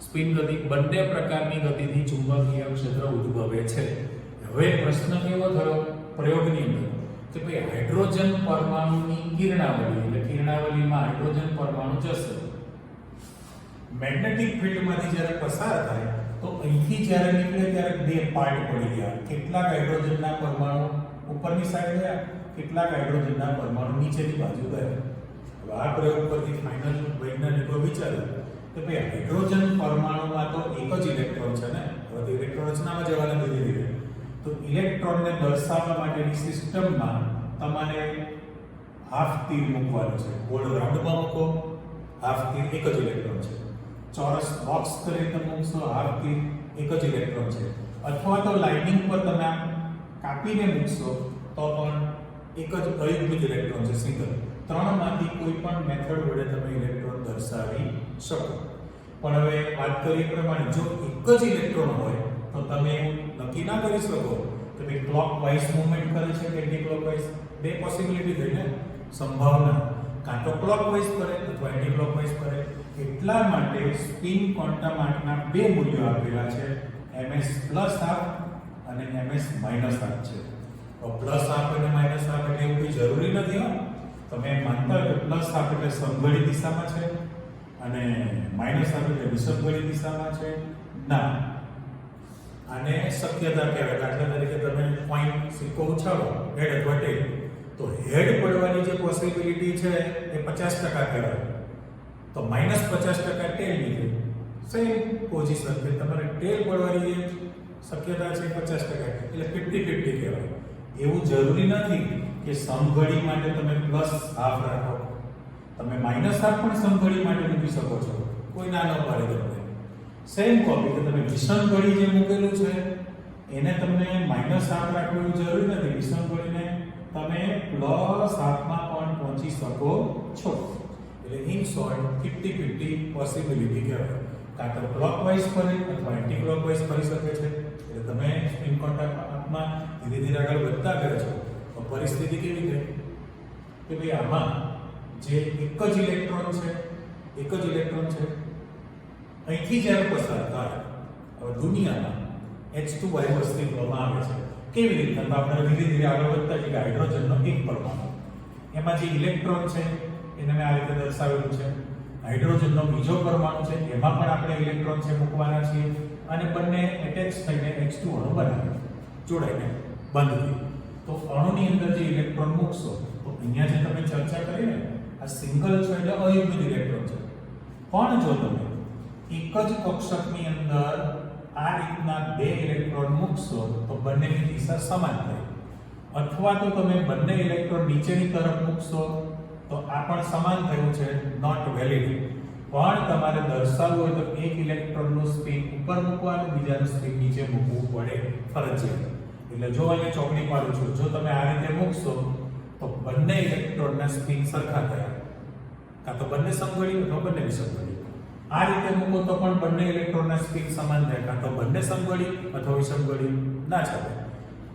સ્પિન ગતિ, બંને પ્રકારની ગતિથી ચુંબકીય ક્ષેત્ર ઉદ્ભવે છે. હવે પ્રશ્ન કેવો થયો પ્રયોગની અંદર કે ભાઈ હાઇડ્રોજન પરમાણુની કિરણાવલી, એટલે કિરણાવલીમાં હાઇડ્રોજન પરમાણુ જશે, મેગ્નેટિક ફિલ્ડમાંથી જ્યારે પસાર થાય તો અહીંથી જ્યારે નીકળે ત્યારે બે પાર્ટ પડી ગયા. કેટલાક હાઇડ્રોજનના પરમાણુ ઉપરની સાઈડ ગયા, કેટલાક હાઇડ્રોજનના પરમાણુ નીચેની બાજુ ગયા. હવે આ પ્રયોગ પરથી ફાઇનલ વૈજ્ઞાનિકો વિચાર્યું કે ભાઈ હાઇડ્રોજન પરમાણુમાં તો એક જ ઇલેક્ટ્રોન છે ને, હવે ઇલેક્ટ્રોન રચનામાં જવાના ધીરે ધીરે, તો ઇલેક્ટ્રોનને દર્શાવવા માટેની સિસ્ટમમાં તમારે હાફ તીર મૂકવાનું છે. ગોળ રાઉન્ડમાં મૂકો, હાફ તીર એક જ ઇલેક્ટ્રોન છે. ચોરસ બોક્સ કરીને તમે મૂકશો, હાફ તીર એક જ ઇલેક્ટ્રોન છે. અથવા તો લાઇનિંગ પર તમે આમ કાપીને મૂકશો તો પણ એક જ અયુગ્મિત ઇલેક્ટ્રોન છે, સિંગલ. ત્રણમાંથી કોઈ પણ મેથડ વડે તમે ઇલેક્ટ્રોન દર્શાવી શકો. પણ હવે વાત કરીએ પ્રમાણે જો એક જ ઇલેક્ટ્રોન હોય તો તમે નક્કી ના કરી શકો કે ભાઈ ક્લોકવાઇઝ મૂવમેન્ટ કરે છે કે એન્ટી ક્લોકવાઇઝ. બે પોસિબિલિટી થઈ ને, સંભાવના કાં તો ક્લોકવાઇઝ કરે અથવા એન્ટી ક્લોકવાઇઝ કરે. એટલા માટે સ્પિન ક્વોન્ટમ આંકના બે મૂલ્યો આપેલા છે, ms +12 અને ms -12 છે. તો +12 અને -12 એટલે એવું કોઈ જરૂરી નથી હો. તમે માનતા હોય કે +12 એટલે સમઘડી દિશામાં છે અને -12 એટલે વિષમઘડી દિશામાં છે, ના. આને શક્યતા કહેવાય. દાખલા તરીકે તમે પોઈન્ટ સિક્કો ઉછાળો હેડ અથવા ટેલ, તો હેડ પડવાની જે પોસિબિલિટી છે એ 50% કહેવાય, તો -50% ટેલની છે. સેમ પોઝિશન કે તમારે ટેલ પડવાની જે શક્યતા છે 50%, એટલે 50-50 કહેવાય. એવું જરૂરી નથી કે સમઘડી માટે તમે +12 રાખો, તમે -12 પણ સમઘડી માટે મૂકી શકો છો, કોઈ ના ન પાડે તમને. સેમ કોપી કે તમે વિષમઘડી જે મૂકેલું છે એને તમને -8 રાખવું જરૂરી નથી, વિષમઘડીને તમે +8 માં પણ પહોંચી શકો છો. એટલે ઇન શોર્ટ 50-50 પોસિબિલિટી કહેવાય. કાં તો ક્લોકવાઇઝ ફરે અથવા એન્ટી ક્લોકવાઇઝ ફરી શકે છે. એટલે તમે સ્પિન કોન્ટેક્ટમાં ધીરે ધીરે આગળ વધતા ગયા છો તો પરિસ્થિતિ કેવી થઈ કે ભાઈ આમાં જે એક જ ઇલેક્ટ્રોન છે અહીંથી જ્યારે પસાર થાય, હવે દુનિયામાં H2 અસ્તિત્વમાં આવે છે. કેવી રીતે? આપણે ધીરે ધીરે આગળ વધતા જઈએ. હાઇડ્રોજનનો એક પરમાણુ, એમાં જે ઇલેક્ટ્રોન છે એને મેં આ રીતે દર્શાવેલું છે. હાઇડ્રોજનનો બીજો પરમાણુ છે, એમાં પણ આપણે ઇલેક્ટ્રોન છે મૂકવાના છીએ અને બંને એટેચ થઈને H2 અણુ બનાવે, જોડાઈને બંધ. તો અણુની અંદર જે ઇલેક્ટ્રોન મૂકશો તો અહીંયા જે તમે ચર્ચા કરી ને, આ સિંગલ છે એટલે અયુગ્મિત ઇલેક્ટ્રોન છે. પણ જો તમે એક જ કક્ષકની અંદર આ રીતના બે ઇલેક્ટ્રોન મૂકશો તો બંનેની દિશા સમાન થાય. અથવા તો તમે બંને ઇલેક્ટ્રોન નીચેની તરફ મૂકશો તો આ પણ સમાન થયું છે, નોટ વેલિડ. પણ તમારે દર્શાવવું હોય તો એક ઇલેક્ટ્રોનનું સ્પિન ઉપર મૂકવાનું, બીજાનું સ્પિન નીચે મૂકવું પડે ફરજિયાત. એટલે જો અહીંયા ચોકડી પાડું છું, જો તમે આ રીતે મૂકશો તો બંને ઇલેક્ટ્રોનના સ્પિન સરખા થયા, કાં તો બંને સમઘડી અથવા બંને વિષમઘડી. આ રીતે મૂકો તો પણ બંને ઇલેક્ટ્રોનના સ્પિન સમાન થાય, કાં તો બંને સમઘડી અથવા વિષમઘડી ના ચાલે.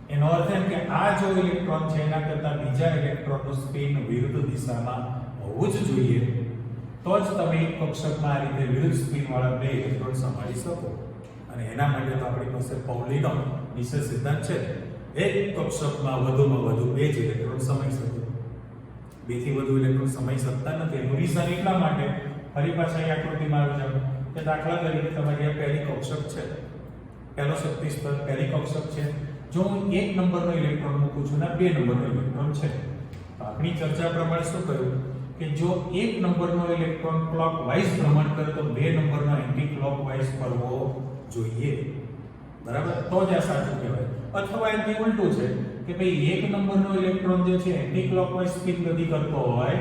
એનો અર્થ એમ કે આ જો ઇલેક્ટ્રોન છે એના કરતાં બીજા ઇલેક્ટ્રોનનું સ્પિન વિરુદ્ધ દિશામાં હોવું જ જોઈએ, તો જ તમે એક કક્ષકમાં આ રીતે વિરુદ્ધ સ્પિન વાળા બે ઇલેક્ટ્રોન સંભાળી શકો. અને એના માટે તો આપણી પાસે પાઉલીનો નિષેધ સિદ્ધાંત છે. એક કક્ષકમાં વધુમાં વધુ બે જ ઇલેક્ટ્રોન સમાઈ શકે, બેથી વધુ ઇલેક્ટ્રોન સમાઈ શકતા નથી. એનું રીઝન એટલા માટે, ફરી પાછા અહીં આકૃતિમાં આવી જાવ કે દાખલા તરીકે તમારી આ પહેલી કક્ષક છે, પહેલો શક્તિ સ્તર પહેલી કક્ષક છે. જો હું 1 નંબરનો ઇલેક્ટ્રોન મૂકું છું અને 2 નંબરનો ઇલેક્ટ્રોન છે, તો આપણી ચર્ચા પ્રમાણે શું કહ્યું કે જો 1 નંબરનો ઇલેક્ટ્રોન ક્લોકવાઇઝ ભ્રમણ કરે તો 2 નંબરનો એન્ટી ક્લોકવાઇઝ ફરવો જોઈએ, બરાબર? તો જ આ સાચું કહેવાય. અથવા એનાથી ઉલટું છે કે ભાઈ 1 નંબરનો ઇલેક્ટ્રોન જે છે એન્ટી ક્લોકવાઇઝ સ્પિન ગતિ કરતો હોય,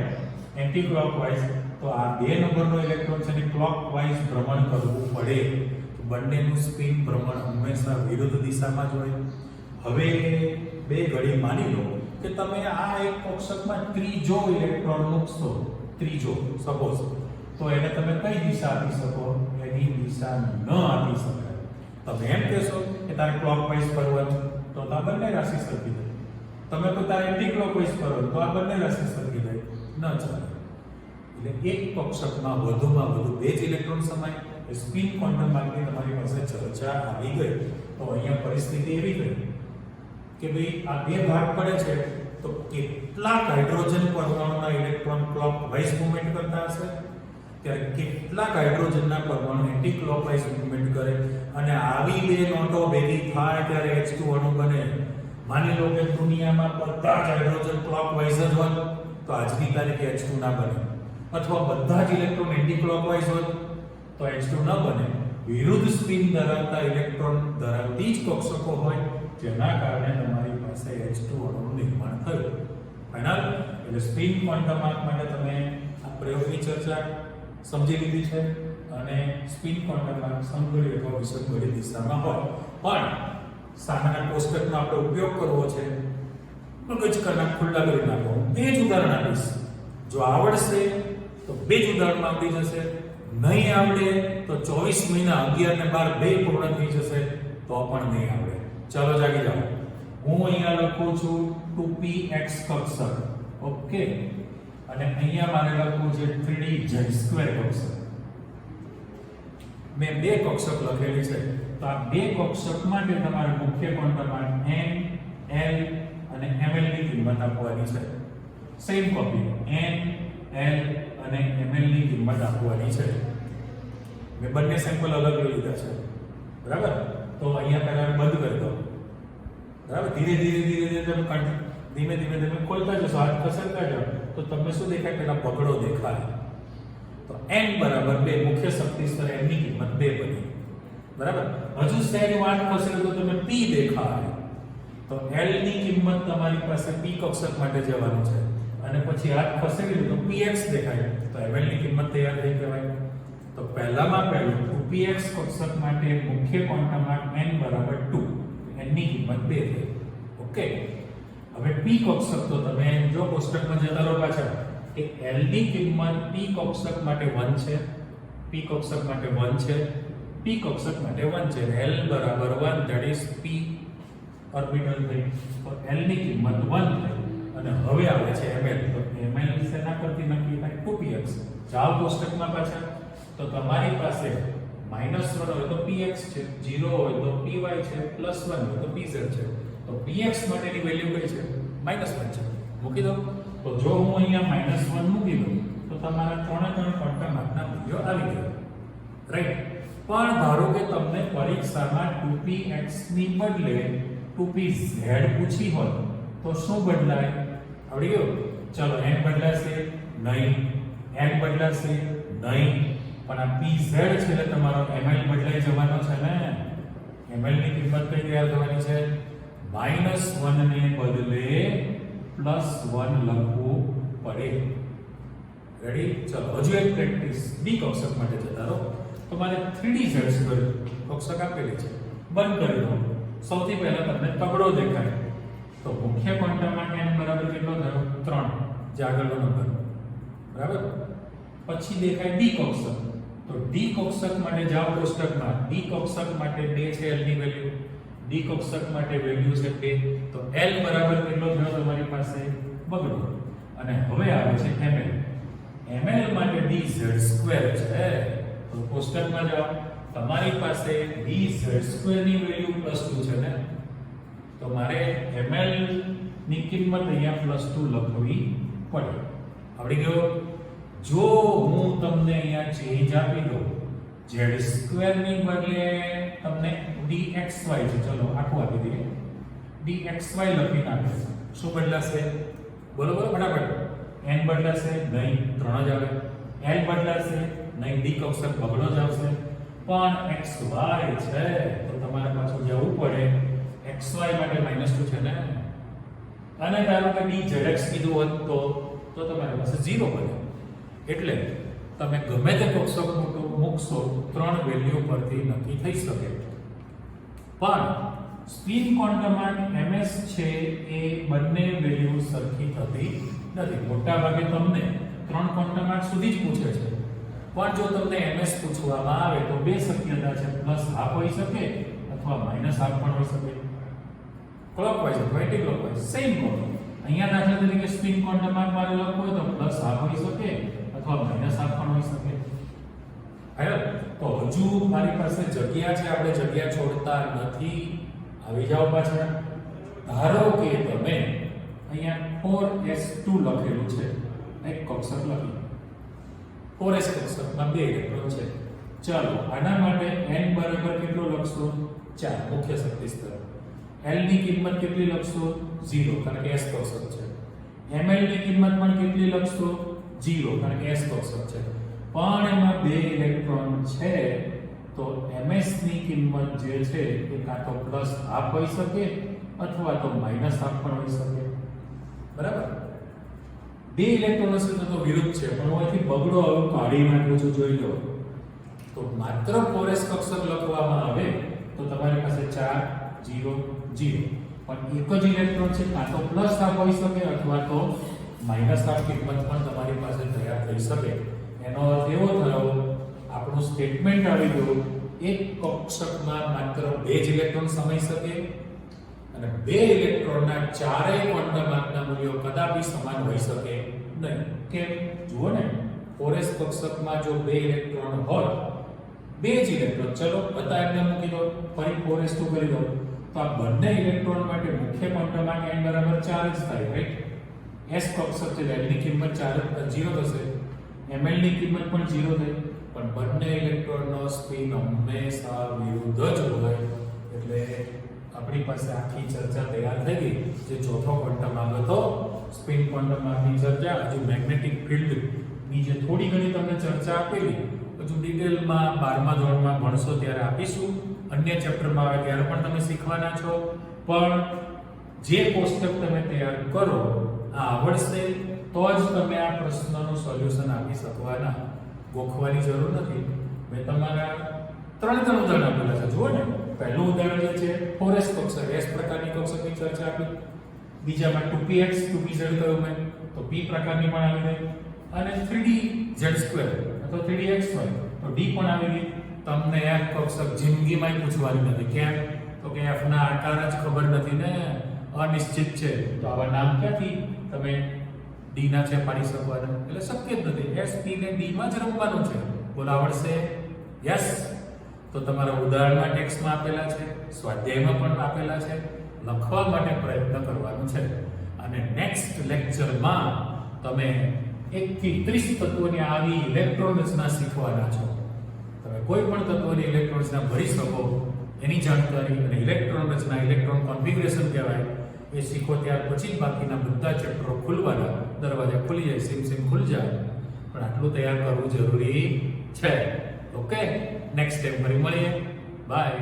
એન્ટી ક્લોકવાઇઝ, તો આ 2 નંબરનો ઇલેક્ટ્રોન છે ને ક્લોકવાઇઝ ભ્રમણ કરવું પડે. બંનેનું સ્પિન ભ્રમણ હંમેશા વિરુદ્ધ દિશામાં જ હોય. હવે બે ઘડી માની લો કે તમે આ એક કક્ષકમાં ત્રીજો ઇલેક્ટ્રોન મૂકશો, ત્રીજો સપોઝ, તો એને તમે કઈ દિશા આપી શકો? એની દિશા ન આપી શકાય. તમે એમ કહેશો કે તારે ક્લોકવાઇઝ ફરવાનું, તો આ બંને રાશિ સરખી થાય. તમે તો તારે એન્ટી ક્લોકવાઇઝ ફરવાનું, તો આ બંને રાશિ સરખી થાય. ન ચાલે. એટલે એક કક્ષકમાં વધુમાં વધુ 2 જ ઇલેક્ટ્રોન સમાય. એ સ્પિન ક્વોન્ટમ માર્ગની તમારી પાસે ચર્ચા આવી ગઈ. તો અહીંયા પરિસ્થિતિ એવી થઈ કે ભાઈ આ બે ભાગ પડે છે, તો કેટલાક હાઇડ્રોજન પરમાણુના ઇલેક્ટ્રોન ક્લોકવાઇઝ મૂવમેન્ટ કરતા હશે, ત્યારે કેટલાક હાઇડ્રોજનના પરમાણુ એન્ટી ક્લોકવાઇઝ મૂવમેન્ટ કરે, અને આવી બે નોટો ભેગી થાય ત્યારે H2 અણુ બને. માની લો કે દુનિયામાં બધા જ હાઇડ્રોજન ક્લોકવાઇઝ જ હોય, તો આજની તારીખે H2 ના બને. અથવા બધા જ ઇલેક્ટ્રોન એન્ટી ક્લોકવાઇઝ હોય તો H2 ન બને. વિરુદ્ધ સ્પિન ધરાવતા ઇલેક્ટ્રોન ધરાવતી જ કક્ષકો હોય, જેના કારણે તમારી પાસે H2 અણુનું નિર્માણ થયું. ફાઇનલ. એટલે સ્પિન ક્વોન્ટમ આર્ક માટે તમે આ પ્રયોગની ચર્ચા સમજી લીધી છે, અને સ્પિન ક્વોન્ટમ આર્ક સમઘડી અથવા વિષમઘડી દિશામાં હોય. પણ સામાન્ય કોષ્ટકનો આપણે ઉપયોગ કરવો છે, મગજ કરના ખુલ્લા કરી નાખો. 2 જ ઉદાહરણ આપીશ. જો આવડશે તો 2 જ ઉદાહરણમાં આવડી જશે. નહીં આવડે તો 24 મહિના 11 ને 12 બે પૂર્ણ થઈ જશે તો પણ નહીં આવડે. ચાલો જાગી જાઓ. હું અહીંયા લખું છું 2px કક્ષક. ઓકે. અને અહીંયા મારે લખવું છે 3dz² કક્ષક. મેં 2 કક્ષક લખેલી છે. તો આ 2 કક્ષક માટે તમારે મુખ્ય ક્વોન્ટમ આર્ક n, l અને ml ની કિંમત આપવાની છે. સેમ કોપી n, l અને ml ની કિંમત આપવાની છે. મેં બંને સેમ્પલ અલગ લીધા છે. બરાબર. તો અહીંયા પહેલા બંધ કરી દો. બરાબર. ધીરે ધીરે તમે ખોલતા જશો, હાથ ખસેડતા જાઓ, તો તમને શું દેખાય? પેલા પકડો દેખાય. તો n બરાબર 2, મુખ્ય શક્તિ સ્તર n ની કિંમત 2 બની. બરાબર. હજુ સહેજ હાથ ખસેડો તો તમે p દેખાય. તો l ની કિંમત તમારી પાસે p કક્ષક માટે જવાનું છે, અને પછી હાથ ખસેડી દો તો px દેખાય. તો ml ની કિંમત તૈયાર થઈ કહેવાય. તો પહેલામાં પહેલું 2px કક્ષક માટે મુખ્ય ક્વોન્ટમ આર્ક n બરાબર 2, n ની કિંમત 2 થઈ. ઓકે. હવે p કક્ષક તો તમે જો કોષ્ટકમાં જતા રહો પાછા કે l ની કિંમત p કક્ષક માટે 1 છે, p કક્ષક માટે 1 છે, p કક્ષક માટે 1 છે. l બરાબર 1, ધેટ ઇઝ p ઓર્બિટલ થઈ. તો l ની કિંમત 1 થઈ. અને હવે આવે છે ml. તો ml શેના પરથી નક્કી થાય? 2px. જાઓ કોષ્ટકમાં પાછા. તો તમારી પાસે -1 હોય તો px છે, 0 હોય તો py છે, +1 હોય તો pz છે. તો px માટેની વેલ્યુ કઈ છે? -1 છે. મૂકી દો. તો જો હું અહીંયા -1 મૂકી દઉં તો તમારા 3 ક્વોન્ટમ આર્કના મૂલ્યો આવી ગયા. રાઈટ. પણ ધારો કે તમને પરીક્ષામાં 2px ની બદલે 2pz પૂછી હોય તો શું બદલાય? આવડી ગયો? ચલો n બદલાશે નહીં, n બદલાશે નહીં, પણ આ pz છે એટલે તમારો ml બદલાઈ જવાનો છે ને. ml ની કિંમત કઈ તૈયાર થવાની છે? -1 ને બદલે +1 લખવું પડે. રેડી? ચલો હજુ એક પ્રેક્ટિસ. d કક્ષક માટે જતા રહો. તો મારે 3dz² કક્ષક આપેલી છે. બંધ કરી દો. સૌથી પહેલા તમને તગડો દેખાય. તો મુખ્ય ક્વોન્ટમ આર્ક n બરાબર કેટલો થયો? 3, જે આગળનો નંબર. બરાબર. પછી દેખાય d કક્ષક. તો d કક્ષક માટે જાઓ કોષ્ટકમાં. d કક્ષક માટે 2 છે l ની વેલ્યુ. d કક્ષક માટે વેલ્યુ છે 2. તો l બરાબર કેટલો થયો તમારી પાસે? બગડો. અને હવે આવે છે ml. ml માટે dz² છે. તો કોષ્ટકમાં જાઓ. તમારી પાસે dz² ની વેલ્યુ +2 છે ને. તો મારે ml ની કિંમત અહીંયા +2 લખવી પડે. આવડી ગયો? જો હું તમને અહીંયા ચેન્જ આપી દઉં, z² ની બદલે તમને dxy છે, ચલો આખું આપી દઈએ, dxy લખી નાખો, શું બદલાશે? બરોબર. ફટાફટ. n બદલાશે નહીં, 3 જ આવે. l બદલાશે નહીં, d કક્ષક બગડો જ આવશે. પણ xy છે તો તમારે પાછું જવું પડે. xy માટે -2 છે ને. અને ધારો કે dzx કીધું હોત તો તમારી પાસે 0 બને. એટલે તમે ગમે તે કક્ષક મૂકશો 3 વેલ્યુ પરથી નક્કી થઈ શકે. પણ સ્પિન ક્વોન્ટમ આર્ક ms છે એ બંને વેલ્યુ સરખી થતી નથી. મોટા ભાગે તમને 3 ક્વોન્ટમ આર્ક સુધી જ પૂછે છે. પણ જો તમને ms પૂછવામાં આવે તો બે શક્યતા છે, પ્લસ હાફ હોઈ શકે અથવા માઈનસ હાફ પણ હોઈ શકે, ક્લોકવાઇઝ અથવા એન્ટી ક્લોકવાઇઝ સેમ કોણ. અહીંયા દાખલા તરીકે સ્પિન ક્વોન્ટમ આર્ક મારે લખવું હોય તો પ્લસ હાફ હોઈ શકે અથવા માઈનસ હાફ પણ હોઈ શકે. આયો તો હજુ મારી પાસે જગ્યા છે, આપણે જગ્યા છોડતા નથી. આવી જાઓ પાછળ. ધારો કે તમે અહીંયા 4s2 લખેલું છે, એક કક્ષક લખી 4s કક્ષકમાં બે ઇલેક્ટ્રોન છે. ચાલો આના માટે n બરાબર કેટલો લખશો? 4 મુખ્ય શક્તિ સ્તર. l ની કિંમત કેટલી લખશો? 0 કારણ કે s કક્ષક છે. ml ની કિંમત પણ કેટલી લખશો? 0 કારણ કે s કક્ષક છે. પણ એમાં બે ઇલેક્ટ્રોન છે તો ms ની કિંમત જે છે એ કાં તો પ્લસ હાફ હોઈ શકે અથવા તો માઈનસ હાફ પણ હોઈ શકે. બરાબર? બે ઇલેક્ટ્રોન હશે તો વિરુદ્ધ છે, પણ હું અહીંથી બગડો હવે કાઢી નાખું છું, જોઈ લો. તો માત્ર 4s કક્ષક લખવામાં આવે તો તમારી પાસે 4 0 0, પણ એક જ ઇલેક્ટ્રોન છે, કાં તો પ્લસ હાફ હોઈ શકે અથવા તો માઈનસ હાફ કિંમત પણ તમારી પાસે તૈયાર થઈ શકે. એનો અર્થ એવો થયો, આપણું સ્ટેટમેન્ટ આવી ગયું, એક કક્ષકમાં માત્ર બે જ ઇલેક્ટ્રોન સમાઈ શકે અને બે ઇલેક્ટ્રોનના ચારેય ક્વોન્ટમ આંકના મૂલ્યો કદાપી સમાન હોઈ શકે નહીં. કેમ? જુઓ ને, 4s કક્ષકમાં જો બે ઇલેક્ટ્રોન હોય, બે જ ઇલેક્ટ્રોન, ચલો બધા એમને મૂકી દો, ફરી 4s2 કરી દો, તો આ બંને ઇલેક્ટ્રોન માટે મુખ્ય ક્વોન્ટમ આંક n બરાબર 4 જ થાય, રાઈટ? s કક્ષક છે, l ની કિંમત 0 થશે, ml ની કિંમત પણ 0 થઈ, પણ બંને ઇલેક્ટ્રોનનો સ્પિન હંમેશા વિરુદ્ધ જ હોય. એટલે આપણી પાસે આખી ચર્ચા તૈયાર થઈ ગઈ. જે ચોથો ક્વોન્ટમ આંક હતો, સ્પિન ક્વોન્ટમ આંકની ચર્ચા, હજુ મેગ્નેટિક ફિલ્ડ ની જે થોડી ઘણી તમને ચર્ચા આપેલી, હજુ ડિટેલમાં 12મા ધોરણમાં ભણશો ત્યારે આપીશું. અન્ય ચેપ્ટરમાં આવે ત્યારે પણ તમે શીખવાના છો. પણ જે કોષ્ટક તમે તૈયાર કરો આ આવડશે તો જ તમે આ પ્રશ્નનું સોલ્યુશન આપી શકવાના. ગોખવાની જરૂર નથી. મેં તમારા ત્રણ ઉદાહરણ આપેલા છે, જુઓ ને. પહેલું ઉદાહરણ જે છે 4s કક્ષક, s પ્રકારની કક્ષકની ચર્ચા આપી. બીજામાં 2px 2pz કહ્યું મેં, તો p પ્રકારની પણ આવી ગઈ. અને 3dz2 અથવા 3dxy તો d પણ આવી ગઈ. તમને f કક્ષક જિંદગીમાં પૂછવાની નથી. કેમ? તો કે f ના આકાર જ ખબર નથી ને, અનિશ્ચિત છે. તો આવા નામ ક્યાંથી તમે d ના છે પાડી શકવાના? એટલે શક્ય જ નથી. s p ને d માં જ રમવાનું છે. બોલ આવડશે? યસ. તો તમારા ઉદાહરણમાં ટેક્સ્ટમાં આપેલા છે, સ્વાધ્યાયમાં પણ આપેલા છે, લખવા માટે પ્રયત્ન કરવાનો છે. અને નેક્સ્ટ લેક્ચરમાં તમે 1 થી 30 તત્વોની આવી ઇલેક્ટ્રોન રચના શીખવાના છો. તમે કોઈ પણ તત્વની ઇલેક્ટ્રોન રચના ભરી શકો એની જાણકારી, અને ઇલેક્ટ્રોન રચના, ઇલેક્ટ્રોન કોન્ફિગરેશન કહેવાય, એ શીખો ત્યાર પછી બાકીના બધા ચેપ્ટરો ખુલવાના. દરવાજા ખુલી જાય, સિમ ખુલ જાય, પણ આટલું તૈયાર કરવું જરૂરી છે. ઓકે, નેક્સ્ટ ટાઈમ ફરી મળીએ. બાય.